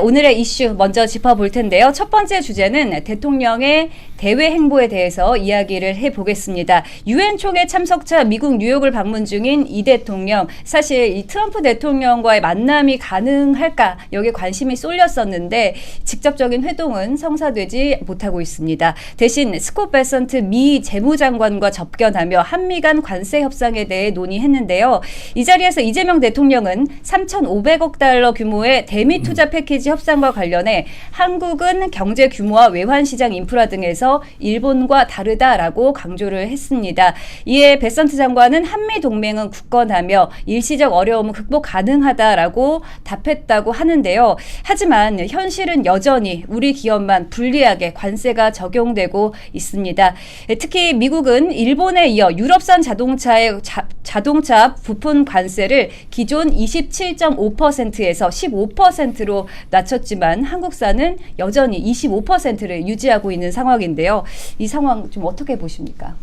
오늘의 이슈 먼저 짚어볼 텐데요. 첫 번째 주제는 대통령의 대외 행보에 대해서 이야기를 해보겠습니다. 유엔 총회 참석차 미국 뉴욕을 방문 중인 이 대통령, 사실 이 트럼프 대통령과의 만남이 가능할까 여기에 관심이 쏠렸었는데 직접적인 회동은 성사되지 못하고 있습니다. 대신 스콧 베선트 미 재무장관과 접견하며 한미 간 관세 협상에 대해 논의했는데요. 이 자리에서 이재명 대통령은 3,500억 달러 규모의 대미 투자 패키지 협상과 관련해 한국은 경제 규모와 외환 시장 인프라 등에서 일본과 다르다라고 강조를 했습니다. 이에 베선트 장관은 한미 동맹은 굳건하며 일시적 어려움은 극복 가능하다라고 답했다고 하는데요. 하지만 현실은 여전히 우리 기업만 불리하게 관세가 적용되고 있습니다. 특히 미국은 일본에 이어 유럽산 자동차의 자동차 부품 관세를 기존 27.5%에서 15%로 낮췄지만 한국산은 여전히 25%를 유지하고 있는 상황인데요. 이 상황 좀 어떻게 보십니까?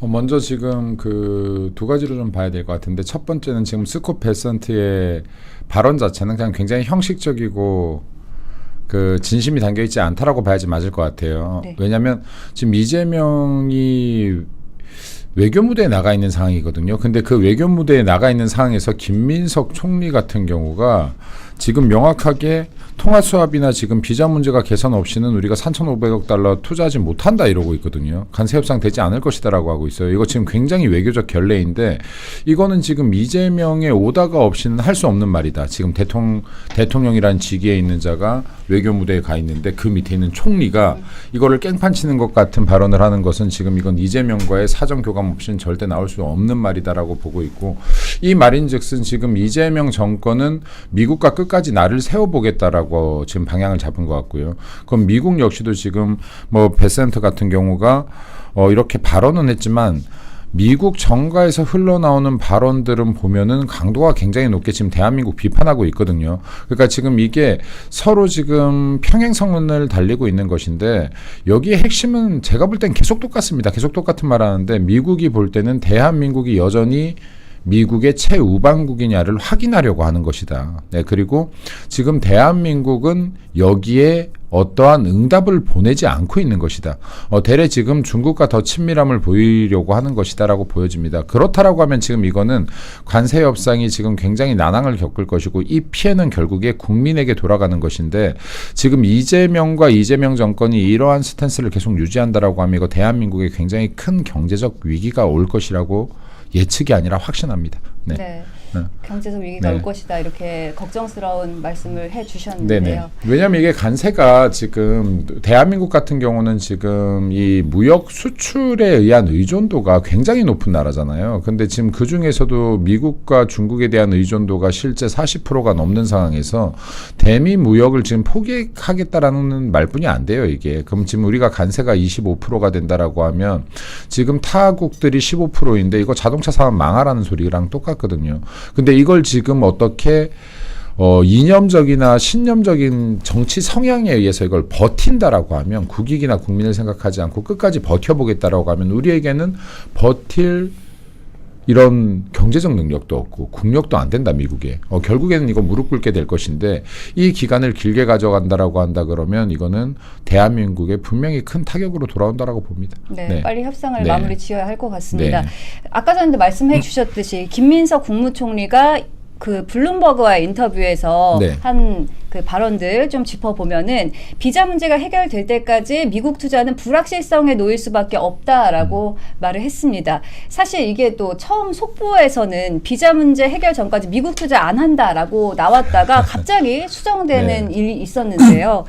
먼저 지금 그 두 가지로 좀 봐야 될 것 같은데, 첫 번째는 지금 스콧 베선트의 발언 자체는 그냥 굉장히 형식적이고 그 진심이 담겨 있지 않다라고 봐야지 맞을 것 같아요. 네. 왜냐하면 지금 이재명이 외교 무대에 나가 있는 상황이거든요. 근데 그 외교 무대에 나가 있는 상황에서 김민석 총리 같은 경우가 지금 명확하게 통화 수합이나 지금 비자 문제가 개선 없이는 우리가 3,500억 달러 투자하지 못한다 이러고 있거든요. 관세 협상 되지 않을 것이다라고 하고 있어요. 이거 지금 굉장히 외교적 결례인데, 이거는 지금 이재명의 오다가 없이는 할 수 없는 말이다. 지금 대통령이라는 직위에 있는 자가 외교 무대에 가 있는데 그 밑에 있는 총리가 이거를 깽판 치는 것 같은 발언을 하는 것은 지금 이건 이재명과의 사정 교감 없이는 절대 나올 수 없는 말이다라고 보고 있고, 이 말인즉슨 지금 이재명 정권은 미국과 끝까지 나를 세워보겠다라고 지금 방향을 잡은 것 같고요. 그럼 미국 역시도 지금 뭐 베센터 같은 경우가 이렇게 발언은 했지만 미국 정가에서 흘러나오는 발언들은 보면은 강도가 굉장히 높게 지금 대한민국 비판하고 있거든요. 그러니까 지금 이게 서로 지금 평행선을 달리고 있는 것인데, 여기에 핵심은 제가 볼 땐 계속 똑같습니다. 계속 똑같은 말 하는데, 미국이 볼 때는 대한민국이 여전히 미국의 최우방국이냐를 확인하려고 하는 것이다. 네, 그리고 지금 대한민국은 여기에 어떠한 응답을 보내지 않고 있는 것이다. 대래 지금 중국과 더 친밀함을 보이려고 하는 것이다라고 보여집니다. 그렇다라고 하면 지금 이거는 관세 협상이 지금 굉장히 난항을 겪을 것이고, 이 피해는 결국에 국민에게 돌아가는 것인데, 지금 이재명과 이재명 정권이 이러한 스탠스를 계속 유지한다라고 하면 이거 대한민국에 굉장히 큰 경제적 위기가 올 것이라고 예측이 아니라 확신합니다. 네. 네. 경제적 위기가 올 것이다, 이렇게 걱정스러운 말씀을 해주셨는데요. 네네. 왜냐하면 이게 관세가 지금 대한민국 같은 경우는 지금 이 무역 수출에 의한 의존도가 굉장히 높은 나라잖아요. 근데 지금 그 중에서도 미국과 중국에 대한 의존도가 실제 40%가 넘는 상황에서 대미 무역을 지금 포기하겠다라는 말뿐이 안 돼요, 이게. 그럼 지금 우리가 관세가 25%가 된다라고 하면 지금 타국들이 15%인데 이거 자동차 사업 망하라는 소리랑 똑같거든요. 근데 이걸 지금 어떻게 이념적이나 신념적인 정치 성향에 의해서 이걸 버틴다라고 하면, 국익이나 국민을 생각하지 않고 끝까지 버텨보겠다라고 하면 우리에게는 버틸 이런 경제적 능력도 없고 국력도 안 된다, 미국에. 결국에는 이거 무릎 꿇게 될 것인데, 이 기간을 길게 가져간다라고 한다 그러면 이거는 대한민국에 분명히 큰 타격으로 돌아온다라고 봅니다. 네, 네. 빨리 협상을 네. 마무리 지어야 할 것 같습니다. 네. 아까 전에 말씀해 주셨듯이 김민석 국무총리가 그 블룸버그와의 인터뷰에서 네. 한 그 발언들 좀 짚어보면은 비자 문제가 해결될 때까지 미국 투자는 불확실성에 놓일 수밖에 없다라고 말을 했습니다. 사실 이게 또 처음 속보에서는 비자 문제 해결 전까지 미국 투자 안 한다라고 나왔다가 갑자기 수정되는 네. 일이 있었는데요.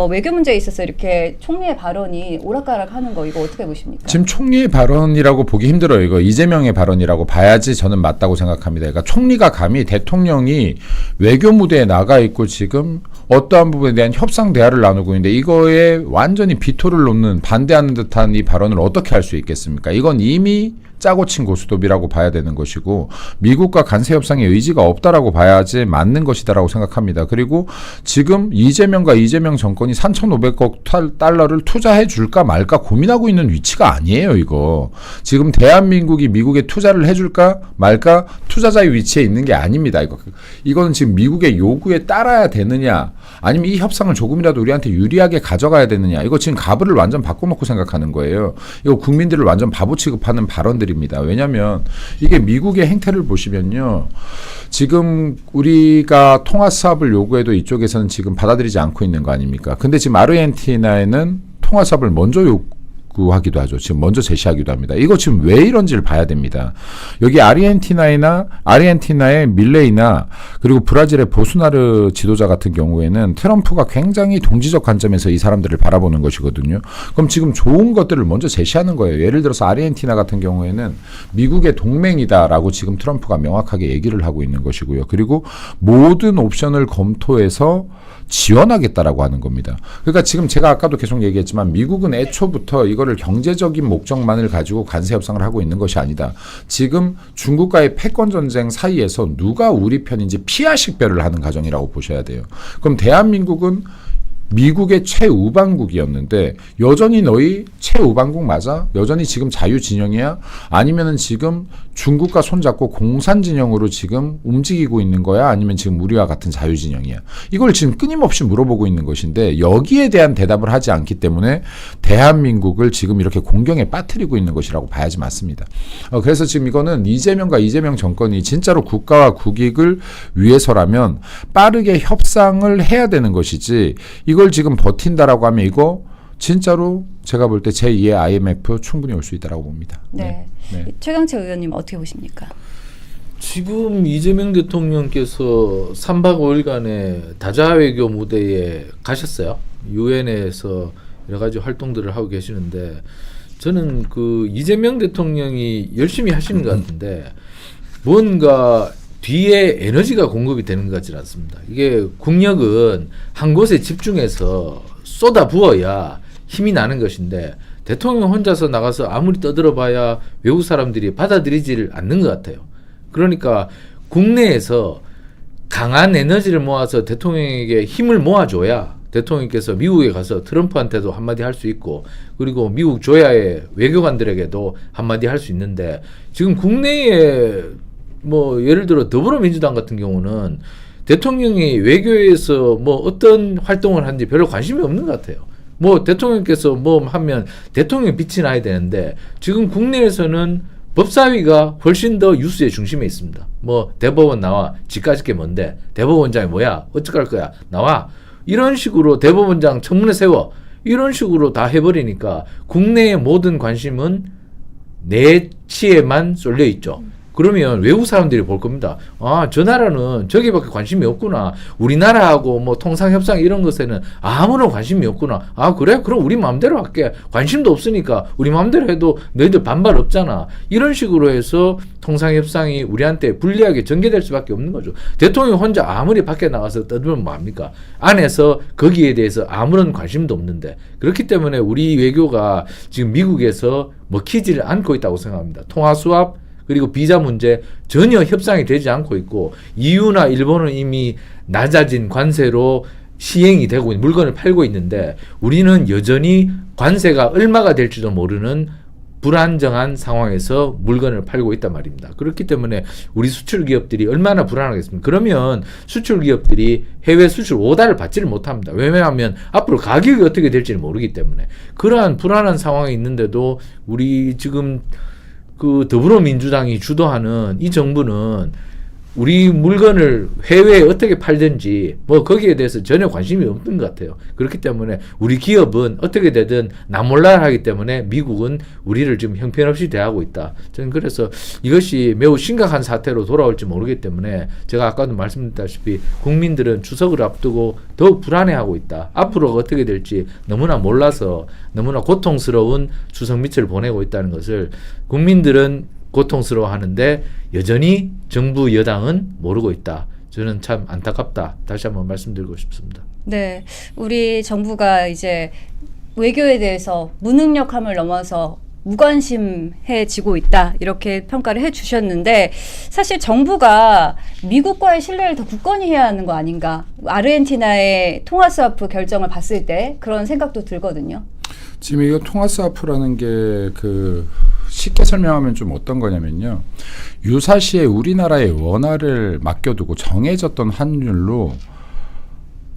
외교 문제에 있어서 이렇게 총리의 발언이 오락가락하는 거, 이거 어떻게 보십니까? 지금 총리의 발언이라고 보기 힘들어요. 이거 이재명의 발언이라고 봐야지 저는 맞다고 생각합니다. 그러니까 총리가 감히 대통령이 외교 무대에 나가 있고 지금 어떠한 부분에 대한 협상 대화를 나누고 있는데 이거에 완전히 비토를 놓는, 반대하는 듯한 이 발언을 어떻게 할 수 있겠습니까? 이건 이미 짜고 친 고스톱이라고 봐야 되는 것이고 미국과 관세 협상의 의지가 없다라고 봐야지 맞는 것이다라고 생각합니다. 그리고 지금 이재명 정권이 3,500억 달러를 투자해 줄까 말까 고민하고 있는 위치가 아니에요. 이거 지금 대한민국이 미국에 투자를 해줄까 말까 투자자의 위치에 있는 게 아닙니다. 이거는 지금 미국의 요구에 따라야 되느냐 아니면 이 협상을 조금이라도 우리한테 유리하게 가져가야 되느냐 이거 지금 가브를 완전 바꿔놓고 생각하는 거예요. 이거 국민들을 완전 바보 취급하는 발언들입니다. 왜냐하면 이게 미국의 행태를 보시면요. 지금 우리가 통화 수합을 요구해도 이쪽에서는 지금 받아들이지 않고 있는 거 아닙니까? 근데 지금 아르헨티나에는 통화 수합을 먼저 요구하기도 하죠. 지금 먼저 제시하기도 합니다. 이거 지금 왜 이런지를 봐야 됩니다. 여기 아르헨티나의 밀레이나 그리고 브라질의 보스나르 지도자 같은 경우에는 트럼프가 굉장히 동지적 관점에서 이 사람들을 바라보는 것이거든요. 그럼 지금 좋은 것들을 먼저 제시하는 거예요. 예를 들어서 아르헨티나 같은 경우에는 미국의 동맹이다라고 지금 트럼프가 명확하게 얘기를 하고 있는 것이고요. 그리고 모든 옵션을 검토해서 지원하겠다라고 하는 겁니다. 그러니까 지금 제가 아까도 계속 얘기했지만 미국은 애초부터 이거를 경제적인 목적만을 가지고 관세 협상을 하고 있는 것이 아니다. 지금 중국과의 패권 전쟁 사이에서 누가 우리 편인지 피아 식별을 하는 과정이라고 보셔야 돼요. 그럼 대한민국은 미국의 최우방국이었는데 여전히 너희 최우방국 맞아? 여전히 지금 자유진영이야? 아니면은 지금 중국과 손잡고 공산진영으로 지금 움직이고 있는 거야? 아니면 지금 우리와 같은 자유진영이야? 이걸 지금 끊임없이 물어보고 있는 것인데 여기에 대한 대답을 하지 않기 때문에 대한민국을 지금 이렇게 공경에 빠뜨리고 있는 것이라고 봐야지 맞습니다. 그래서 지금 이거는 이재명 정권이 진짜로 국가와 국익을 위해서라면 빠르게 협상을 해야 되는 것이지 이걸 지금 버틴다라고 하면 이거 진짜로 제가 볼 때 제2의 IMF 충분히 올 수 있다라고 봅니다. 네. 최강채 의원님 어떻게 보십니까? 지금 이재명 대통령께서 3박 5일간의 다자 외교 무대에 가셨어요. 유엔에서 여러 가지 활동들을 하고 계시는데 저는 그 이재명 대통령이 열심히 하시는 것 같은데 뭔가 뒤에 에너지가 공급이 되는 것 같지는 않습니다. 이게 국력은 한 곳에 집중해서 쏟아 부어야 힘이 나는 것인데 대통령 혼자서 나가서 아무리 떠들어봐야 외국 사람들이 받아들이지를 않는 것 같아요. 그러니까 국내에서 강한 에너지를 모아서 대통령에게 힘을 모아줘야 대통령께서 미국에 가서 트럼프한테도 한마디 할 수 있고 그리고 미국 조야의 외교관들에게도 한마디 할 수 있는데 지금 국내에 뭐 예를 들어 더불어민주당 같은 경우는 대통령이 외교에서 뭐 어떤 활동을 하는지 별로 관심이 없는 것 같아요. 뭐 대통령께서 뭐 하면 대통령 빛이 나야 되는데 지금 국내에서는 법사위가 훨씬 더 뉴스의 중심에 있습니다. 뭐 대법원 나와 지까짓 게 뭔데 대법원장이 뭐야 어떡할 거야 나와 이런 식으로 대법원장 청문회 세워 이런 식으로 다 해버리니까 국내의 모든 관심은 내치에만 쏠려 있죠. 그러면 외국 사람들이 볼 겁니다. 아, 저 나라는 저기밖에 관심이 없구나. 우리나라하고 뭐 통상협상 이런 것에는 아무런 관심이 없구나. 아, 그래? 그럼 우리 마음대로 할게. 관심도 없으니까 우리 마음대로 해도 너희들 반발 없잖아. 이런 식으로 해서 통상협상이 우리한테 불리하게 전개될 수밖에 없는 거죠. 대통령이 혼자 아무리 밖에 나가서 떠들면 뭐합니까? 안에서 거기에 대해서 아무런 관심도 없는데 그렇기 때문에 우리 외교가 지금 미국에서 먹히지를 않고 있다고 생각합니다. 통화 수합 그리고 비자 문제 전혀 협상이 되지 않고 있고 EU나 일본은 이미 낮아진 관세로 시행이 되고 물건을 팔고 있는데 우리는 여전히 관세가 얼마가 될지도 모르는 불안정한 상황에서 물건을 팔고 있단 말입니다. 그렇기 때문에 우리 수출 기업들이 얼마나 불안하겠습니까? 그러면 수출 기업들이 해외 수출 오다를 받지를 못합니다. 왜냐하면 앞으로 가격이 어떻게 될지를 모르기 때문에 그러한 불안한 상황이 있는데도 우리 지금 그 더불어민주당이 주도하는 이 정부는 우리 물건을 해외에 어떻게 팔든지 뭐 거기에 대해서 전혀 관심이 없는 것 같아요. 그렇기 때문에 우리 기업은 어떻게 되든 나몰라라 하기 때문에 미국은 우리를 지금 형편없이 대하고 있다. 저는 그래서 이것이 매우 심각한 사태로 돌아올지 모르기 때문에 제가 아까도 말씀드렸다시피 국민들은 추석을 앞두고 더욱 불안해하고 있다. 앞으로 어떻게 될지 너무나 몰라서 너무나 고통스러운 추석 밑을 보내고 있다는 것을 국민들은 고통스러워하는데 여전히 정부 여당은 모르고 있다. 저는 참 안타깝다. 다시 한번 말씀드리고 싶습니다. 네, 우리 정부가 이제 외교에 대해서 무능력함을 넘어서 무관심해지고 있다 이렇게 평가를 해주셨는데 사실 정부가 미국과의 신뢰를 더 굳건히 해야 하는 거 아닌가 아르헨티나의 통화 스와프 결정을 봤을 때 그런 생각도 들거든요. 지금 이거 통화 스와프라는 게 그 쉽게 설명하면 좀 어떤 거냐면요. 유사시에 우리나라의 원화를 맡겨두고 정해졌던 환율로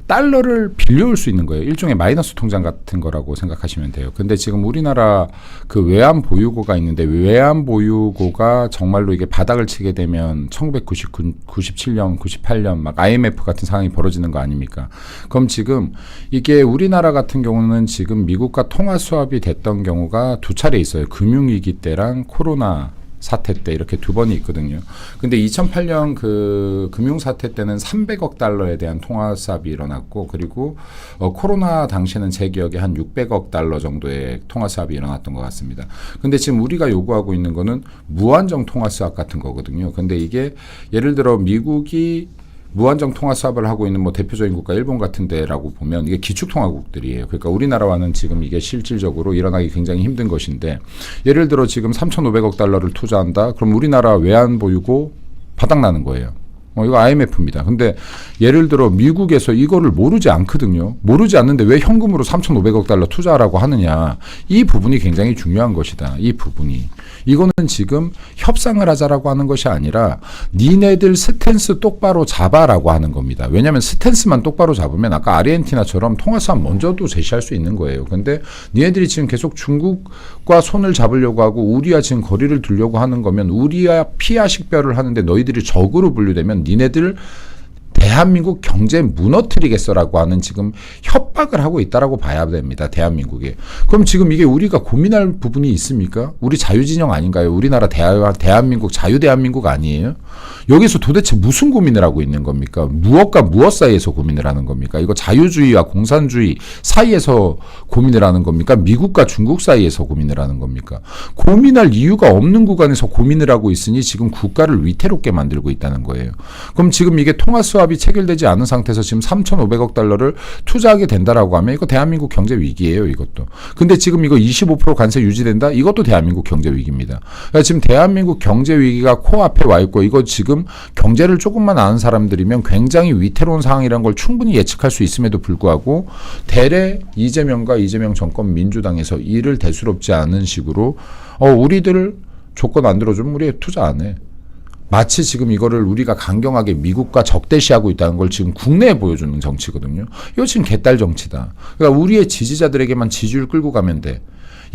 달러를 빌려올 수 있는 거예요. 일종의 마이너스 통장 같은 거라고 생각하시면 돼요. 근데 지금 우리나라 그 외환 보유고가 있는데 외환 보유고가 정말로 이게 바닥을 치게 되면 1999, 97년, 98년 막 IMF 같은 상황이 벌어지는 거 아닙니까? 그럼 지금 이게 우리나라 같은 경우는 지금 미국과 통화 수합이 됐던 경우가 두 차례 있어요. 금융위기 때랑 코로나 사태 때 이렇게 두 번이 있거든요. 근데 2008년 그 금융 사태 때는 300억 달러에 대한 통화 수합이 일어났고 그리고 코로나 당시에는 제 기억에 한 600억 달러 정도의 통화 수합이 일어났던 것 같습니다. 근데 지금 우리가 요구하고 있는 거는 무한정 통화 수합 같은 거거든요. 근데 이게 예를 들어 미국이 무한정 통화 수합을 하고 있는 뭐 대표적인 국가 일본 같은 데라고 보면 이게 기축통화국들이에요. 그러니까 우리나라와는 지금 이게 실질적으로 일어나기 굉장히 힘든 것인데 예를 들어 지금 3,500억 달러를 투자한다. 그럼 우리나라 외환 보유고 바닥나는 거예요. 이거 IMF입니다. 근데 예를 들어 미국에서 이거를 모르지 않거든요. 모르지 않는데 왜 현금으로 3,500억 달러 투자하라고 하느냐. 이 부분이 굉장히 중요한 것이다. 이 부분이. 이거는 지금 협상을 하자라고 하는 것이 아니라 니네들 스탠스 똑바로 잡아라고 하는 겁니다. 왜냐하면 스탠스만 똑바로 잡으면 아까 아르헨티나처럼 통화수합 먼저도 제시할 수 있는 거예요. 근데 니네들이 지금 계속 중국과 손을 잡으려고 하고 우리와 지금 거리를 두려고 하는 거면 우리와 피하 식별을 하는데 너희들이 적으로 분류되면 니네들 대한민국 경제 무너뜨리겠어라고 하는 지금 협박을 하고 있다라고 봐야 됩니다. 대한민국에. 그럼 지금 이게 우리가 고민할 부분이 있습니까? 우리 자유진영 아닌가요? 우리나라 대한민국 자유대한민국 아니에요? 여기서 도대체 무슨 고민을 하고 있는 겁니까? 무엇과 무엇 사이에서 고민을 하는 겁니까? 이거 자유주의와 공산주의 사이에서 고민을 하는 겁니까? 미국과 중국 사이에서 고민을 하는 겁니까? 고민할 이유가 없는 구간에서 고민을 하고 있으니 지금 국가를 위태롭게 만들고 있다는 거예요. 그럼 지금 이게 통화 수합이 체결되지 않은 상태에서 지금 3,500억 달러를 투자하게 된다라고 하면 이거 대한민국 경제 위기예요, 이것도. 근데 지금 이거 25% 관세 유지된다? 이것도 대한민국 경제 위기입니다. 그러니까 지금 대한민국 경제 위기가 코앞에 와 있고 이거 지금 경제를 조금만 아는 사람들이면 굉장히 위태로운 상황이라는 걸 충분히 예측할 수 있음에도 불구하고 대래 이재명과 이재명 정권 민주당에서 이를 대수롭지 않은 식으로 우리들 조건 안 들어주면 우리 투자 안 해. 마치 지금 이거를 우리가 강경하게 미국과 적대시하고 있다는 걸 지금 국내에 보여주는 정치거든요. 이거 지금 개딸 정치다. 그러니까 우리의 지지자들에게만 지지율 끌고 가면 돼.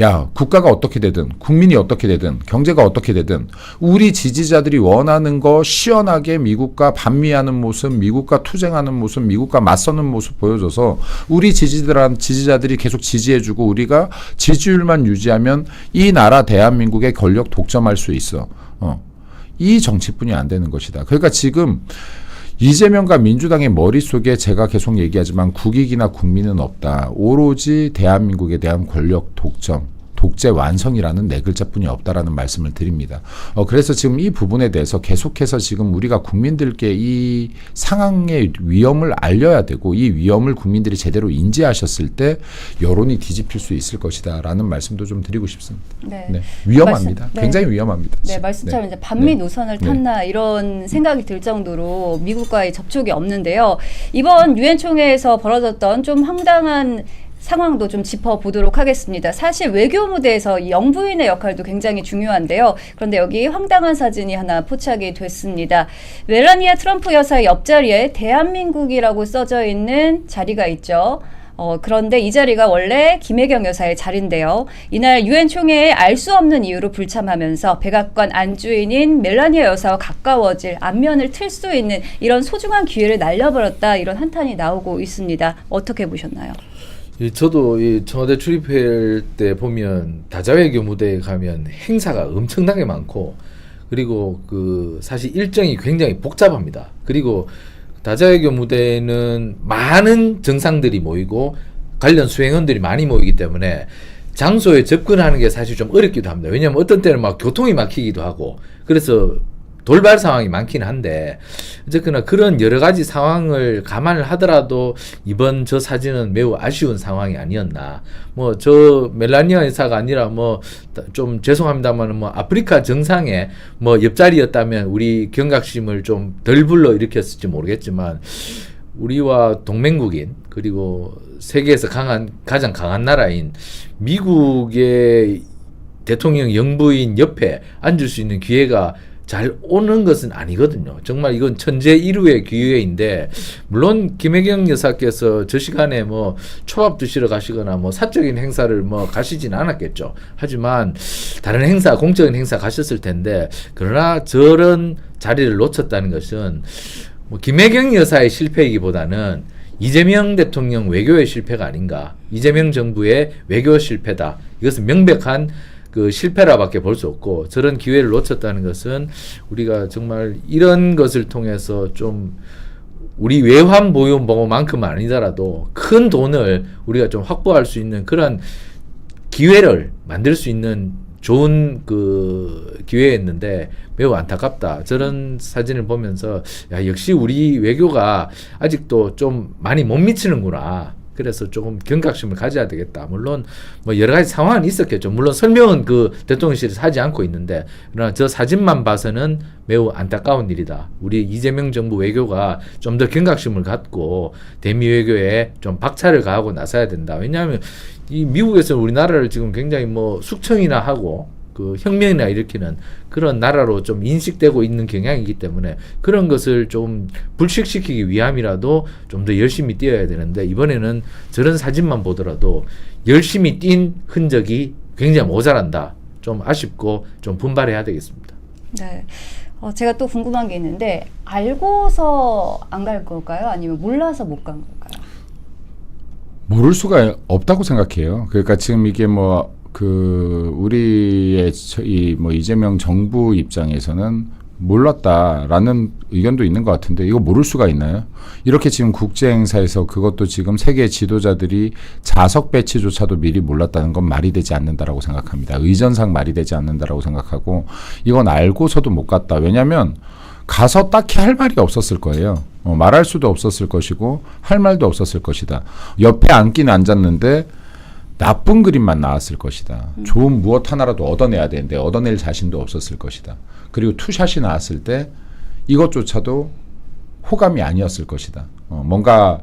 야, 국가가 어떻게 되든 국민이 어떻게 되든 경제가 어떻게 되든 우리 지지자들이 원하는 거 시원하게 미국과 반미하는 모습, 미국과 투쟁하는 모습, 미국과 맞서는 모습 보여줘서 우리 지지자들이 계속 지지해주고 우리가 지지율만 유지하면 이 나라 대한민국의 권력 독점할 수 있어. 이 정치뿐이 안 되는 것이다. 그러니까 지금 이재명과 민주당의 머릿속에 제가 계속 얘기하지만 국익이나 국민은 없다. 오로지 대한민국에 대한 권력 독점, 독재 완성이라는 네 글자뿐이 없다라는 말씀을 드립니다. 그래서 지금 이 부분에 대해서 계속해서 지금 우리가 국민들께 이 상황의 위험을 알려야 되고 이 위험을 국민들이 제대로 인지하셨을 때 여론이 뒤집힐 수 있을 것이다라는 말씀도 좀 드리고 싶습니다. 네. 위험합니다. 굉장히 위험합니다. 네, 말씀처럼 이제 반미 노선을 탔나 이런 생각이 들 정도로 미국과의 접촉이 없는데요. 이번 유엔 총회에서 벌어졌던 좀 황당한 상황도 좀 짚어보도록 하겠습니다. 사실 외교 무대에서 이 영부인의 역할도 굉장히 중요한데요. 그런데 여기 황당한 사진이 하나 포착이 됐습니다. 멜라니아 트럼프 여사의 옆자리에 대한민국이라고 써져 있는 자리가 있죠. 그런데 이 자리가 원래 김혜경 여사의 자리인데요. 이날 유엔 총회에 알 수 없는 이유로 불참하면서 백악관 안주인인 멜라니아 여사와 가까워질 안면을 틀 수 있는 이런 소중한 기회를 날려버렸다. 이런 한탄이 나오고 있습니다. 어떻게 보셨나요? 저도 이 청와대 출입할 때 보면 다자외교 무대에 가면 행사가 엄청나게 많고 그리고 그 사실 일정이 굉장히 복잡합니다. 그리고 다자외교 무대는 많은 정상들이 모이고 관련 수행원들이 많이 모이기 때문에 장소에 접근하는 게 사실 좀 어렵기도 합니다. 왜냐하면 어떤 때는 막 교통이 막히기도 하고 그래서 돌발 상황이 많긴 한데 어쨌거나 그런 여러 가지 상황을 감안을 하더라도 이번 저 사진은 매우 아쉬운 상황이 아니었나. 뭐 저 멜라니아 여사가 아니라 뭐 좀 죄송합니다만 뭐 아프리카 정상에 뭐 옆자리였다면 우리 경각심을 좀 덜 불러 일으켰을지 모르겠지만 우리와 동맹국인 그리고 세계에서 가장 강한 나라인 미국의 대통령 영부인 옆에 앉을 수 있는 기회가 잘 오는 것은 아니거든요. 정말 이건 천재 일우의 기회인데 물론 김혜경 여사께서 저 시간에 뭐 초밥 드시러 가시거나 뭐 사적인 행사를 뭐 가시진 않았겠죠. 하지만 다른 행사, 공적인 행사 가셨을 텐데 그러나 저런 자리를 놓쳤다는 것은 뭐 김혜경 여사의 실패이기보다는 이재명 대통령 외교의 실패가 아닌가. 이재명 정부의 외교 실패다. 이것은 명백한 그 실패라밖에 볼 수 없고 저런 기회를 놓쳤다는 것은 우리가 정말 이런 것을 통해서 좀 우리 외환 보유만큼은 아니더라도 큰 돈을 우리가 좀 확보할 수 있는 그런 기회를 만들 수 있는 좋은 그 기회였는데 매우 안타깝다. 저런 사진을 보면서 야, 역시 우리 외교가 아직도 좀 많이 못 미치는구나. 그래서 조금 경각심을 가져야 되겠다. 물론 뭐 여러 가지 상황은 있었겠죠. 물론 설명은 그 대통령실에서 하지 않고 있는데 그러나 저 사진만 봐서는 매우 안타까운 일이다. 우리 이재명 정부 외교가 좀 더 경각심을 갖고 대미 외교에 좀 박차를 가하고 나서야 된다. 왜냐하면 이 미국에서 우리나라를 지금 굉장히 뭐 숙청이나 하고 그 혁명이나 일으키는 그런 나라로 좀 인식되고 있는 경향이기 때문에 그런 것을 좀 불식시키기 위함이라도 좀 더 열심히 뛰어야 되는데 이번에는 저런 사진만 보더라도 열심히 뛴 흔적이 굉장히 모자란다. 좀 아쉽고 좀 분발해야 되겠습니다. 네. 제가 또 궁금한 게 있는데 알고서 안 갈 걸까요? 아니면 몰라서 못 간 걸까요? 모를 수가 없다고 생각해요. 그러니까 지금 이게 뭐 우리의 뭐 이재명 정부 입장에서는 몰랐다라는 의견도 있는 것 같은데 이거 모를 수가 있나요? 이렇게 지금 국제 행사에서 그것도 지금 세계 지도자들이 자석 배치조차도 미리 몰랐다는 건 말이 되지 않는다라고 생각합니다. 의전상 말이 되지 않는다라고 생각하고 이건 알고서도 못 갔다. 왜냐하면 가서 딱히 할 말이 없었을 거예요. 말할 수도 없었을 것이고 할 말도 없었을 것이다. 옆에 앉긴 앉았는데 나쁜 그림만 나왔을 것이다. 좋은 무엇 하나라도 얻어내야 되는데 얻어낼 자신도 없었을 것이다. 그리고 투샷이 나왔을 때 이것조차도 호감이 아니었을 것이다. 뭔가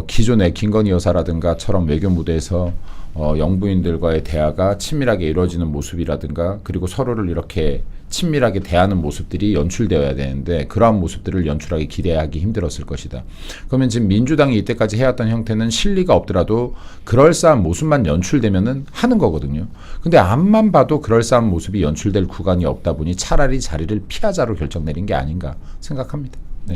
기존의 김건희 여사라든가처럼 외교 무대에서 영부인들과의 대화가 친밀하게 이루어지는 모습이라든가 그리고 서로를 이렇게 친밀하게 대하는 모습들이 연출되어야 되는데 그러한 모습들을 연출하기 기대하기 힘들었을 것이다. 그러면 지금 민주당이 이때까지 해왔던 형태는 실리가 없더라도 그럴싸한 모습만 연출되면은 하는 거거든요. 근데 앞만 봐도 그럴싸한 모습이 연출될 구간이 없다 보니 차라리 자리를 피하자로 결정 내린 게 아닌가 생각합니다.